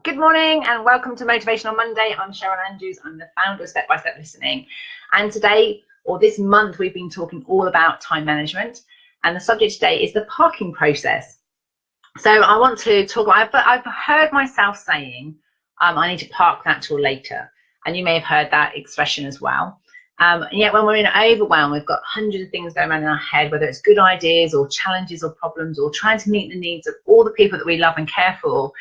Good morning and welcome to Motivational Monday. I'm Sharon Andrews. I'm the founder of Step by Step Listening. And today, or this month, we've been talking all about time management. And the subject today is the parking process. So I want to talk, I've heard myself saying, I need to park that till later. And you may have heard that expression as well. And yet when we're in overwhelm, we've got hundreds of things going on in our head, whether it's good ideas or challenges or problems or trying to meet the needs of all the people that we love and care for.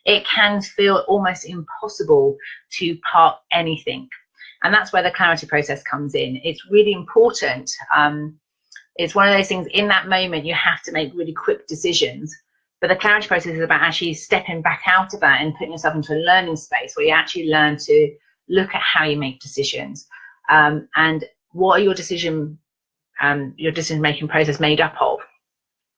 It can feel almost impossible to park anything. And that's where the clarity process comes in. It's really important. It's one of those things in that moment you have to make really quick decisions. But the clarity process is about actually stepping back out of that and putting yourself into a learning space where you actually learn to look at how you make decisions. And what are your decision making process made up of?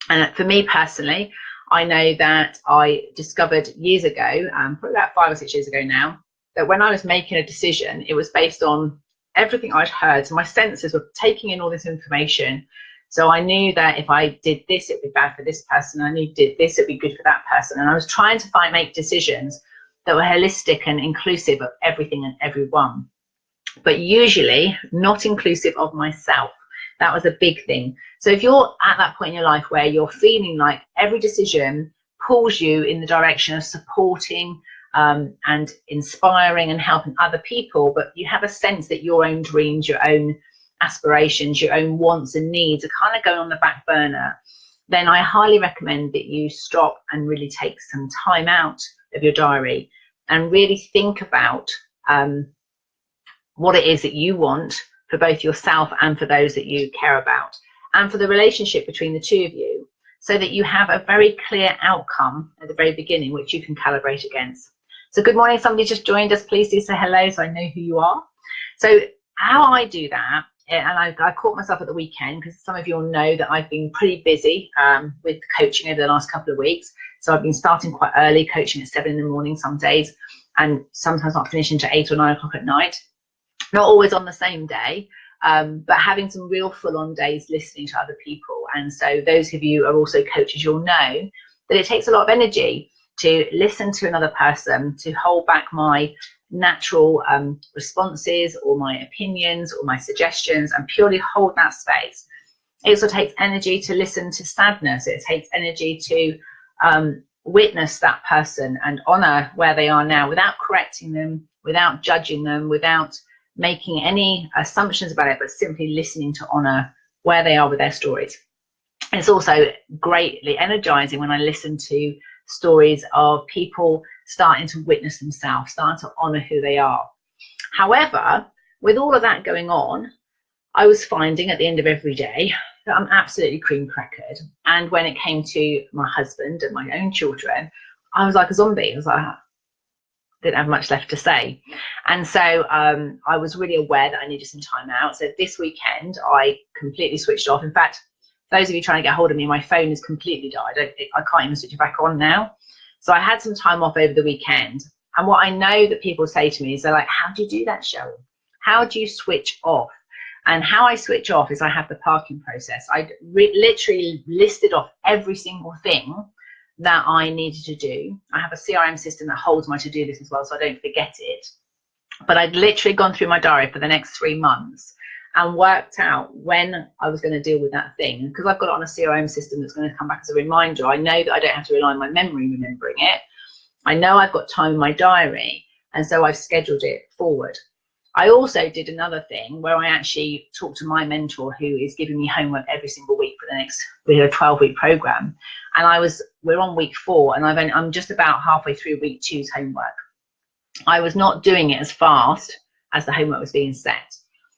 And for me personally, I know that I discovered years ago, probably about 5 or 6 years ago now, that when I was making a decision, it was based on everything I'd heard. So my senses were taking in all this information. So I knew that if I did this, it'd be bad for this person. I knew did this, it'd be good for that person. And I was trying to make decisions that were holistic and inclusive of everything and everyone, but usually not inclusive of myself. That was a big thing. So if you're at that point in your life where you're feeling like every decision pulls you in the direction of supporting and inspiring and helping other people, but you have a sense that your own dreams, your own aspirations, your own wants and needs are kind of going on the back burner, then I highly recommend that you stop and really take some time out of your diary and really think about what it is that you want for both yourself and for those that you care about, and for the relationship between the two of you, so that you have a very clear outcome at the very beginning, which you can calibrate against. So good morning, somebody just joined us. Please do say hello so I know who you are. So how I do that, and I caught myself at the weekend, because some of you will know that I've been pretty busy with coaching over the last couple of weeks. So I've been starting quite early, coaching at 7 in the morning some days, and sometimes not finishing till 8 or 9 o'clock at night. Not always on the same day, but having some real full-on days listening to other people. And so those of you who are also coaches, you'll know that it takes a lot of energy to listen to another person, to hold back my natural responses or my opinions or my suggestions and purely hold that space. It also takes energy to listen to sadness. It takes energy to witness that person and honor where they are now without correcting them, without judging them, without making any assumptions about it, but simply listening to honor where they are with their stories. It's also greatly energizing when I listen to stories of people starting to witness themselves, starting to honor who they are. However, with all of that going on, I was finding at the end of every day that I'm absolutely cream crackered. And when it came to my husband and my own children, I was like a zombie. I was like, didn't have much left to say. And so I was really aware that I needed some time out. So this weekend, I completely switched off. In fact, those of you trying to get hold of me, my phone has completely died. I can't even switch it back on now. So I had some time off over the weekend. And what I know that people say to me is they're like, how do you do that, Cheryl? How do you switch off? And how I switch off is I have the parking process. I literally listed off every single thing that I needed to do. I have a CRM system that holds my to-do list as well, so I don't forget it. But I'd literally gone through my diary for the next 3 months and worked out when I was going to deal with that thing. Because I've got it on a CRM system that's going to come back as a reminder, I know that I don't have to rely on my memory remembering it. I know I've got time in my diary, and so I've scheduled it forward. I also did another thing where I actually talked to my mentor, who is giving me homework every single week for the next, we had a 12-week program, and we're on week 4, and I'm just about halfway through week 2's homework. I was not doing it as fast as the homework was being set,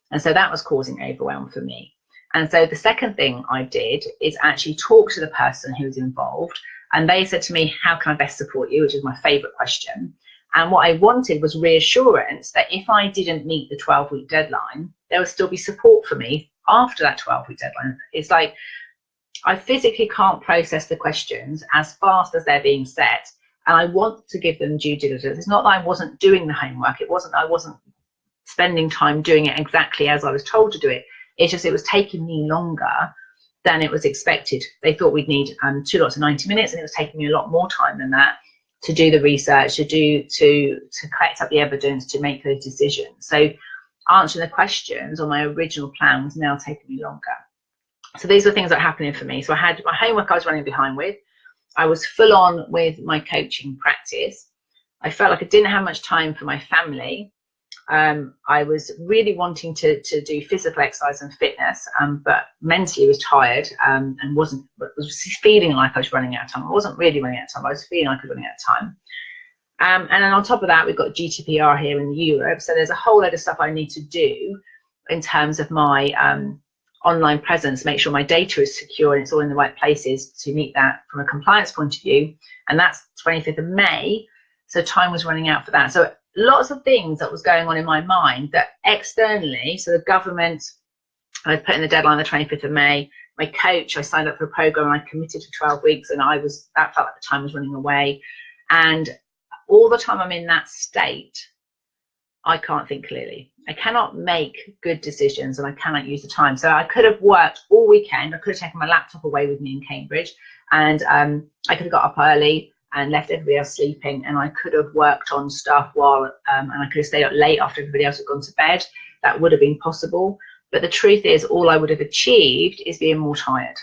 and so that was causing overwhelm for me. And so the second thing I did is actually talk to the person who was involved, and they said to me, how can I best support you, which is my favorite question. And what I wanted was reassurance that if I didn't meet the 12-week deadline, there would still be support for me after that 12-week deadline. It's like I physically can't process the questions as fast as they're being set, and I want to give them due diligence. It's not that I wasn't doing the homework. It wasn't I wasn't spending time doing it exactly as I was told to do it. It's just it was taking me longer than it was expected. They thought we'd need 2 lots of 90 minutes, and it was taking me a lot more time than that to do the research, to collect up the evidence, to make those decisions. So answering the questions on my original plan was now taking me longer. So these are things that are happening for me. So I had my homework I was running behind with. I was full on with my coaching practice. I felt like I didn't have much time for my family. I was really wanting to do physical exercise and fitness, but mentally was tired and was feeling like I was running out of time. I wasn't really running out of time. I was feeling like I was running out of time. And then on top of that, we've got GDPR here in Europe. So there's a whole load of stuff I need to do in terms of my online presence, make sure my data is secure and it's all in the right places to meet that from a compliance point of view. And that's 25th of May. So time was running out for that. So lots of things that was going on in my mind that externally, so the government, I put in the deadline the 25th of May. My coach, I signed up for a program and I committed to 12 weeks, and that felt like the time was running away. And all the time I'm in that state, I can't think clearly. I cannot make good decisions and I cannot use the time. So I could have worked all weekend. I could have taken my laptop away with me in Cambridge, and I could have got up early and left everybody else sleeping, and I could have worked on stuff while and I could have stayed up late after everybody else had gone to bed. That would have been possible, but the truth is all I would have achieved is being more tired,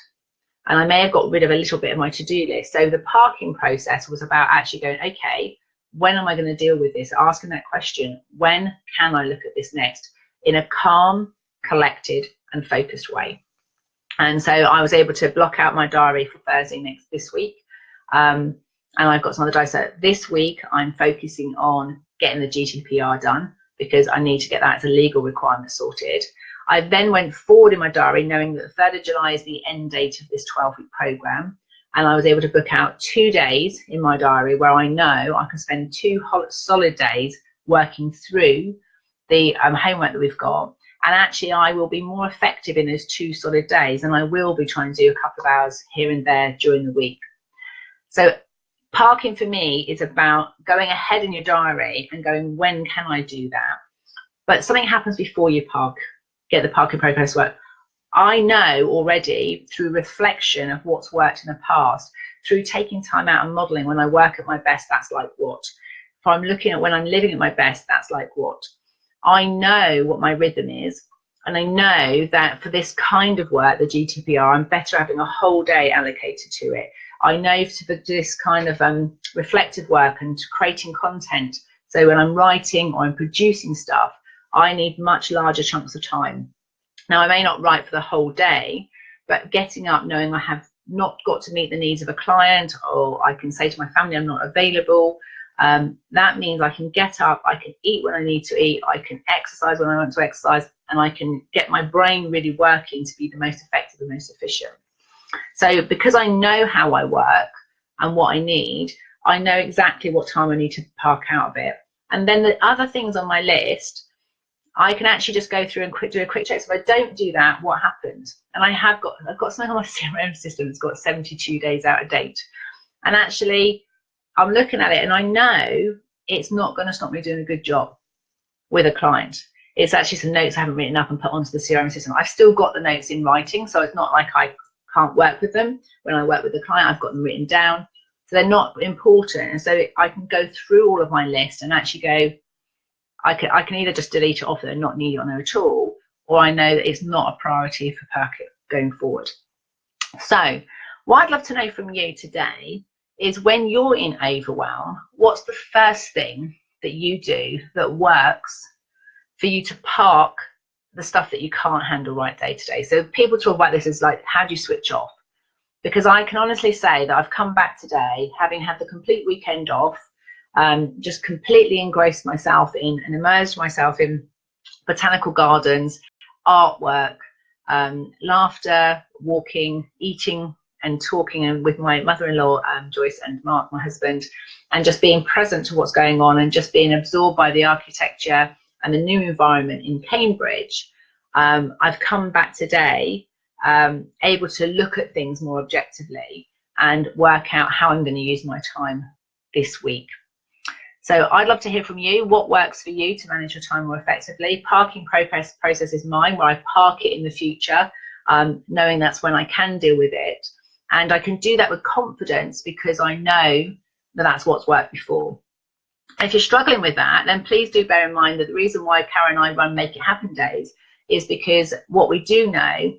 and I may have got rid of a little bit of my to-do list. So the parking process was about actually going, okay, when am I going to deal with this? Asking that question, when can I look at this next, in a calm, collected and focused way. And so I was able to block out my diary for Thursday this week. And I've got some other diaries. So this week I'm focusing on getting the GDPR done, because I need to get that as a legal requirement sorted. I then went forward in my diary knowing that the 3rd of July is the end date of this 12-week program. And I was able to book out 2 days in my diary where I know I can spend 2 solid days working through the homework that we've got. And actually I will be more effective in those 2 solid days, and I will be trying to do a couple of hours here and there during the week. So parking for me is about going ahead in your diary and going, when can I do that? But something happens before you park, get the parking process work. I know already through reflection of what's worked in the past, through taking time out and modeling, when I work at my best, that's like what? If I'm looking at when I'm living at my best, that's like what? I know what my rhythm is. And I know that for this kind of work, the GDPR, I'm better having a whole day allocated to it. I know for this kind of reflective work and creating content, so when I'm writing or I'm producing stuff, I need much larger chunks of time. Now, I may not write for the whole day, but getting up knowing I have not got to meet the needs of a client, or I can say to my family I'm not available, that means I can get up, I can eat when I need to eat, I can exercise when I want to exercise, and I can get my brain really working to be the most effective and most efficient. So because I know how I work and what I need, I know exactly what time I need to park out of it. And then the other things on my list, I can actually just go through and do a quick check. So if I don't do that, what happens? And I've got something on my CRM system that's got 72 days out of date. And actually, I'm looking at it and I know it's not going to stop me doing a good job with a client. It's actually some notes I haven't written up and put onto the CRM system. I've still got the notes in writing, so it's not like I can't work with them. When I work with the client, I've got them written down. So they're not important. And so I can go through all of my list and actually go, I can either just delete it off and not need it on there at all, or I know that it's not a priority for Perkit going forward. So what I'd love to know from you today is, when you're in overwhelm, what's the first thing that you do that works for you to park the stuff that you can't handle right day to day? So people talk about this as like, how do you switch off? Because I can honestly say that I've come back today having had the complete weekend off, just completely engrossed myself in and immersed myself in botanical gardens, artwork, laughter, walking, eating and talking, and with my mother-in-law, Joyce, and Mark, my husband, and just being present to what's going on and just being absorbed by the architecture and the new environment in Cambridge. I've come back today able to look at things more objectively and work out how I'm going to use my time this week. So I'd love to hear from you. What works for you to manage your time more effectively? Parking process is mine, where I park it in the future, knowing that's when I can deal with it. And I can do that with confidence because I know that's what's worked before. If you're struggling with that, then please do bear in mind that the reason why Karen and I run Make It Happen days is because what we do know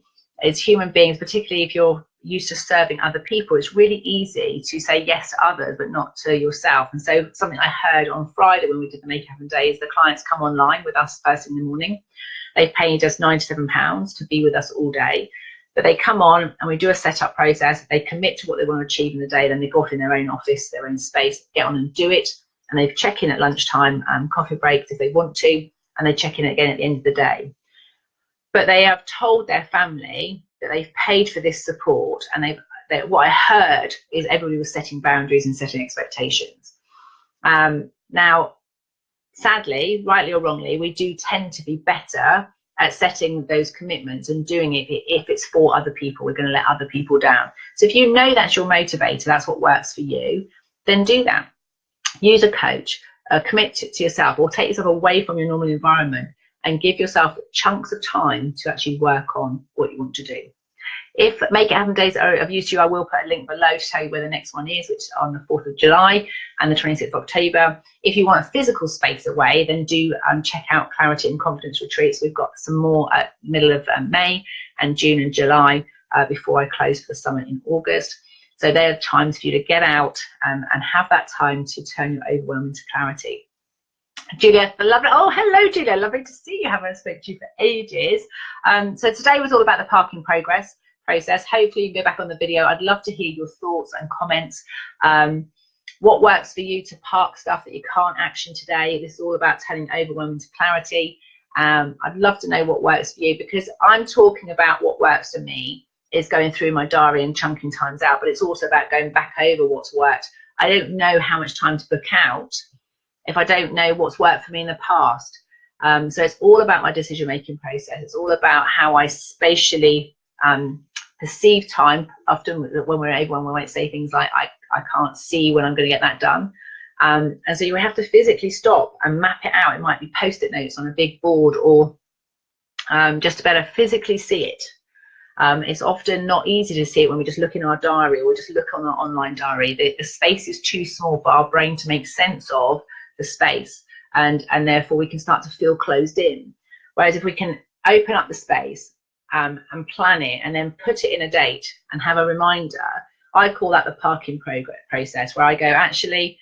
is human beings, particularly if you're used to serving other people, it's really easy to say yes to others but not to yourself. And so something I heard on Friday when we did the Make It Happen days, the clients come online with us first in the morning. They paid us £97 to be with us all day. But they come on and we do a setup process. They commit to what they want to achieve in the day. Then they go off in their own office, their own space, get on and do it. And they check in at lunchtime, coffee breaks if they want to, and they check in again at the end of the day. But they have told their family that they've paid for this support, and what I heard is everybody was setting boundaries and setting expectations. Now, sadly, rightly or wrongly, we do tend to be better at setting those commitments and doing it if it's for other people. We're going to let other people down. So if you know that's your motivator, that's what works for you, then do that. Use a coach, commit to yourself, or take yourself away from your normal environment and give yourself chunks of time to actually work on what you want to do. If Make It Happen days are of use to you, I will put a link below to tell you where the next one is, which is on the 4th of July and the 26th of October. If you want a physical space away, then do check out Clarity and Confidence Retreats. We've got some more at the middle of May and June and July before I close for the summer in August. So there are times for you to get out and have that time to turn your overwhelm into clarity. Julia, lovely. Oh, hello, Julia. Lovely to see you. Haven't spoken to you for ages. So today was all about the parking process. Hopefully you can go back on the video. I'd love to hear your thoughts and comments. What works for you to park stuff that you can't action today? This is all about turning overwhelm into clarity. I'd love to know what works for you, because I'm talking about what works for me is going through my diary and chunking times out, but it's also about going back over what's worked. I don't know how much time to book out if I don't know what's worked for me in the past. So it's all about my decision-making process. It's all about how I spatially perceive time. Often when we're overwhelmed, we might say things like, I can't see when I'm going to get that done. And so you have to physically stop and map it out. It might be post-it notes on a big board, or just to better physically see it. It's often not easy to see it when we just look in our diary or just look on our online diary. The space is too small for our brain to make sense of the space, and therefore we can start to feel closed in. Whereas if we can open up the space and plan it and then put it in a date and have a reminder, I call that the parking process, where I go, actually,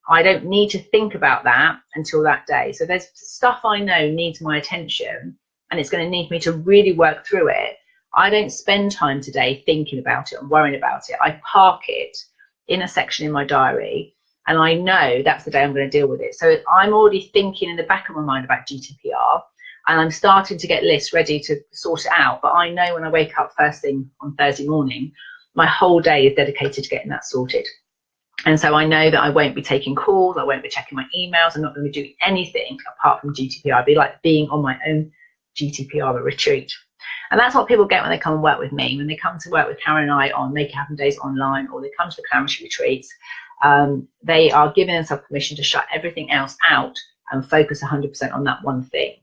I don't need to think about that until that day. So there's stuff I know needs my attention and it's going to need me to really work through it. I don't spend time today thinking about it and worrying about it. I park it in a section in my diary, and I know that's the day I'm going to deal with it. So I'm already thinking in the back of my mind about GDPR, and I'm starting to get lists ready to sort it out. But I know when I wake up first thing on Thursday morning, my whole day is dedicated to getting that sorted. And so I know that I won't be taking calls, I won't be checking my emails, I'm not going to be doing anything apart from GDPR. I'd be like being on my own GDPR retreat. And that's what people get when they come and work with me. When they come to work with Karen and I on Make It Happen days online, or they come to the Clarity Retreats, they are giving themselves permission to shut everything else out and focus 100% on that one thing.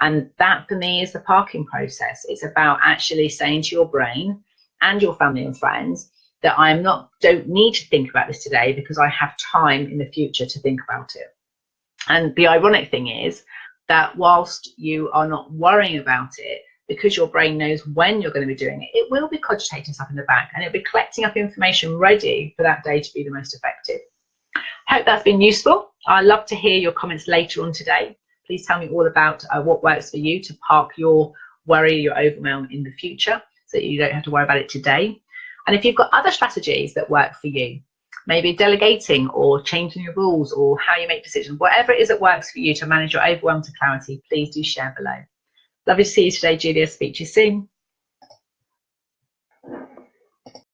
And that for me is the parking process. It's about actually saying to your brain and your family and friends that don't need to think about this today because I have time in the future to think about it. And the ironic thing is that whilst you are not worrying about it, because your brain knows when you're going to be doing it, it will be cogitating stuff in the back, and it'll be collecting up information ready for that day to be the most effective. Hope that's been useful. I'd love to hear your comments later on today. Please tell me all about what works for you to park your worry, your overwhelm in the future, so that you don't have to worry about it today. And if you've got other strategies that work for you, maybe delegating or changing your rules or how you make decisions, whatever it is that works for you to manage your overwhelm to clarity, please do share below. Lovely to see you today, Julia. Speak to you soon.